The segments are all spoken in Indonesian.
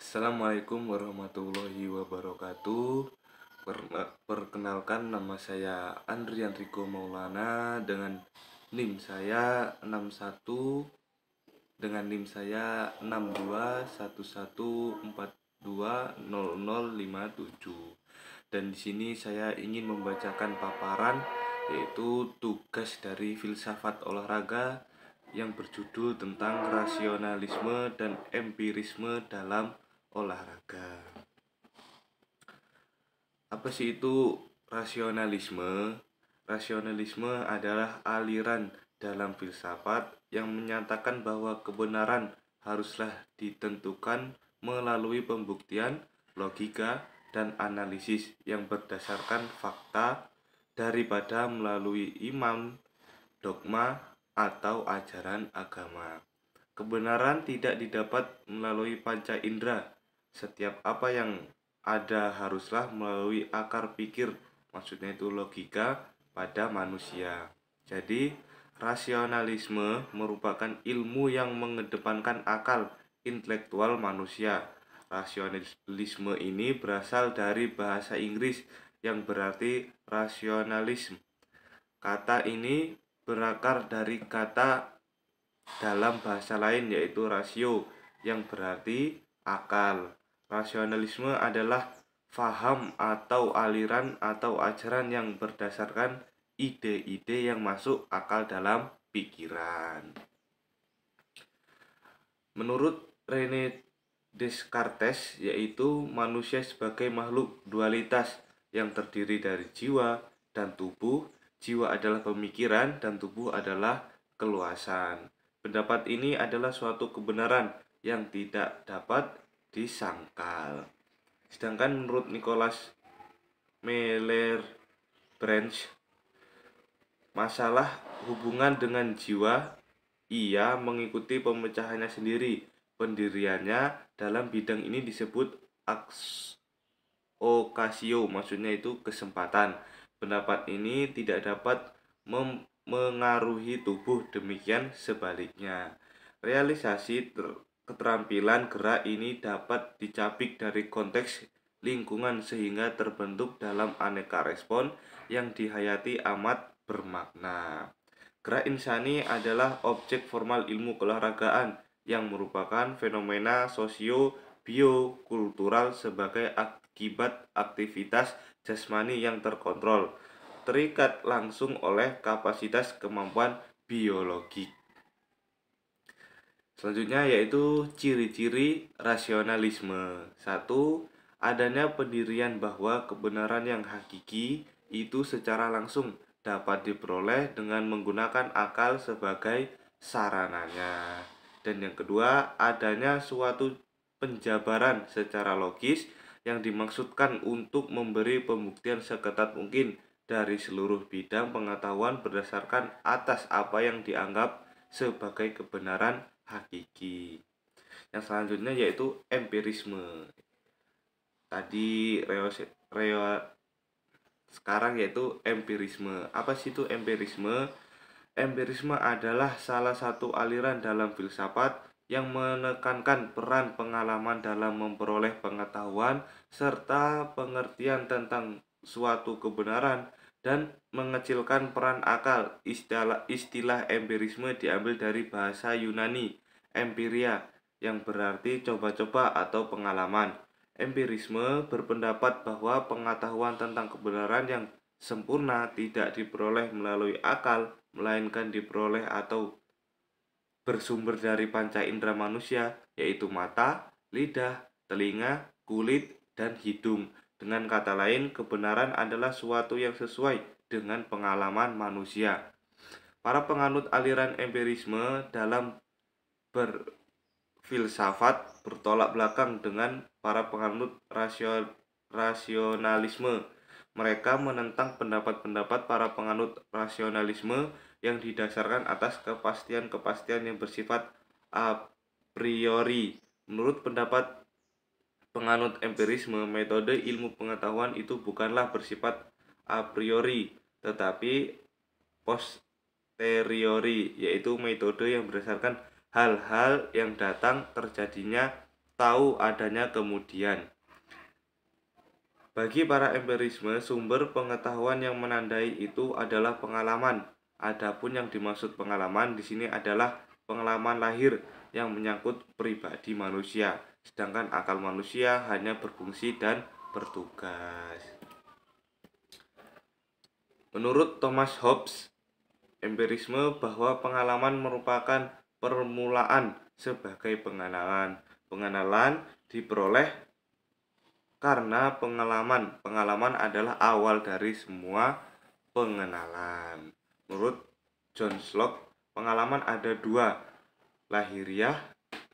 Assalamualaikum warahmatullahi wabarakatuh. Perkenalkan, nama saya Andrian Riko Maulana dengan NIM saya 61 dengan NIM saya 6211420057. Dan di sini saya ingin membacakan paparan, yaitu tugas dari filsafat olahraga yang berjudul tentang rasionalisme dan empirisme dalam olahraga. Apa sih itu rasionalisme? Rasionalisme adalah aliran dalam filsafat yang menyatakan bahwa kebenaran haruslah ditentukan melalui pembuktian, logika, dan analisis yang berdasarkan fakta daripada melalui iman, dogma, atau ajaran agama. Kebenaran tidak didapat melalui panca indera. Setiap apa yang ada haruslah melalui akar pikir, maksudnya itu logika, pada manusia. Jadi, rasionalisme merupakan ilmu yang mengedepankan akal intelektual manusia. Rasionalisme ini berasal dari bahasa Inggris yang berarti rasionalism. Kata ini berakar dari kata dalam bahasa lain, yaitu rasio, yang berarti akal. Rasionalisme adalah faham atau aliran atau ajaran yang berdasarkan ide-ide yang masuk akal dalam pikiran. Menurut René Descartes, yaitu manusia sebagai makhluk dualitas yang terdiri dari jiwa dan tubuh. Jiwa adalah pemikiran dan tubuh adalah keluasan. Pendapat ini adalah suatu kebenaran yang tidak dapat disangkal. Sedangkan menurut Nicholas Malebranche, masalah hubungan dengan jiwa, ia mengikuti pemecahannya sendiri. Pendiriannya dalam bidang ini disebut ocasio, maksudnya itu kesempatan. Pendapat ini tidak dapat mengaruhi tubuh, demikian sebaliknya. Realisasi keterampilan gerak ini dapat dicabik dari konteks lingkungan sehingga terbentuk dalam aneka respon yang dihayati amat bermakna. Gerak insani adalah objek formal ilmu keolahragaan yang merupakan fenomena sosio-biokultural sebagai akibat aktivitas jasmani yang terkontrol, terikat langsung oleh kapasitas kemampuan biologik. Selanjutnya yaitu ciri-ciri rasionalisme. 1. Adanya pendirian bahwa kebenaran yang hakiki itu secara langsung dapat diperoleh dengan menggunakan akal sebagai sarananya. Dan yang kedua, adanya suatu penjabaran secara logis yang dimaksudkan untuk memberi pembuktian seketat mungkin dari seluruh bidang pengetahuan berdasarkan atas apa yang dianggap sebagai kebenaran hakiki. Yang selanjutnya yaitu empirisme. Tadi sekarang yaitu empirisme. Apa sih itu empirisme? Empirisme adalah salah satu aliran dalam filsafat yang menekankan peran pengalaman dalam memperoleh pengetahuan serta pengertian tentang suatu kebenaran dan mengecilkan peran akal. Istilah empirisme diambil dari bahasa Yunani empiria yang berarti coba-coba atau pengalaman. Empirisme berpendapat bahwa pengetahuan tentang kebenaran yang sempurna tidak diperoleh melalui akal, melainkan diperoleh atau bersumber dari panca indera manusia, yaitu mata, lidah, telinga, kulit, dan hidung. Dengan kata lain, kebenaran adalah suatu yang sesuai dengan pengalaman manusia. Para penganut aliran empirisme dalam berfilsafat bertolak belakang dengan para penganut rasionalisme. Mereka menentang pendapat-pendapat para penganut rasionalisme yang didasarkan atas kepastian-kepastian yang bersifat a priori. Menurut pendapat penganut empirisme, metode ilmu pengetahuan itu bukanlah bersifat a priori, tetapi posteriori, yaitu metode yang berdasarkan hal-hal yang datang terjadinya tahu adanya kemudian. Bagi para empirisme, sumber pengetahuan yang menandai itu adalah pengalaman. Adapun yang dimaksud pengalaman di sini adalah pengalaman lahir yang menyangkut pribadi manusia, sedangkan akal manusia hanya berfungsi dan bertugas. Menurut Thomas Hobbes, empirisme bahwa pengalaman merupakan permulaan sebagai pengenalan. Pengenalan diperoleh karena pengalaman. Pengalaman adalah awal dari semua pengenalan. Menurut John Locke, pengalaman ada dua, lahiriah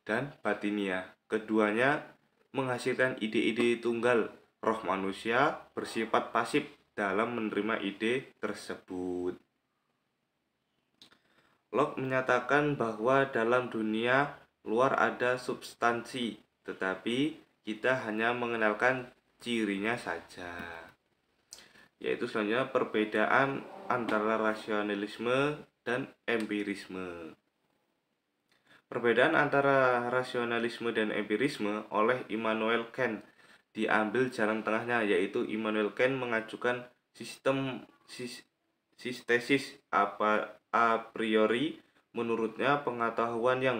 dan batiniah. Keduanya menghasilkan ide-ide tunggal. Roh manusia bersifat pasif dalam menerima ide tersebut. Locke menyatakan bahwa dalam dunia luar ada substansi, tetapi kita hanya mengenalkan cirinya saja. Yaitu selanjutnya perbedaan antara rasionalisme dan empirisme. Perbedaan antara rasionalisme dan empirisme oleh Immanuel Kant diambil jalan tengahnya, yaitu Immanuel Kant mengajukan sistem sistesis a priori. Menurutnya pengetahuan yang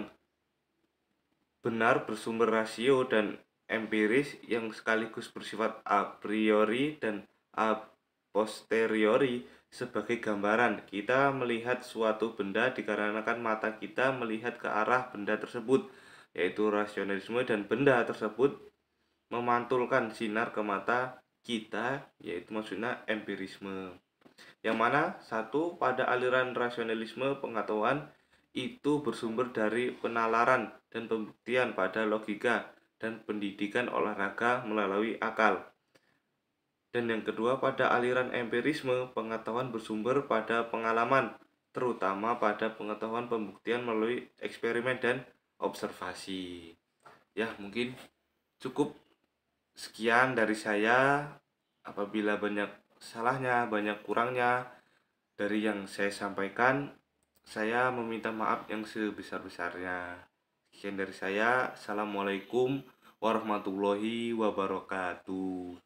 benar bersumber rasio dan empiris yang sekaligus bersifat a priori dan a posteriori. Sebagai gambaran, kita melihat suatu benda dikarenakan mata kita melihat ke arah benda tersebut, yaitu rasionalisme, dan benda tersebut memantulkan sinar ke mata kita, yaitu maksudnya empirisme. Yang mana satu, pada aliran rasionalisme pengetahuan itu bersumber dari penalaran dan pembuktian pada logika dan pendidikan olahraga melalui akal. Dan yang kedua, pada aliran empirisme pengetahuan bersumber pada pengalaman, terutama pada pengetahuan pembuktian melalui eksperimen dan observasi. Ya, mungkin cukup sekian dari saya. Apabila banyak salahnya, banyak kurangnya dari yang saya sampaikan, saya meminta maaf yang sebesar-besarnya. Sekian dari saya. Assalamualaikum warahmatullahi wabarakatuh.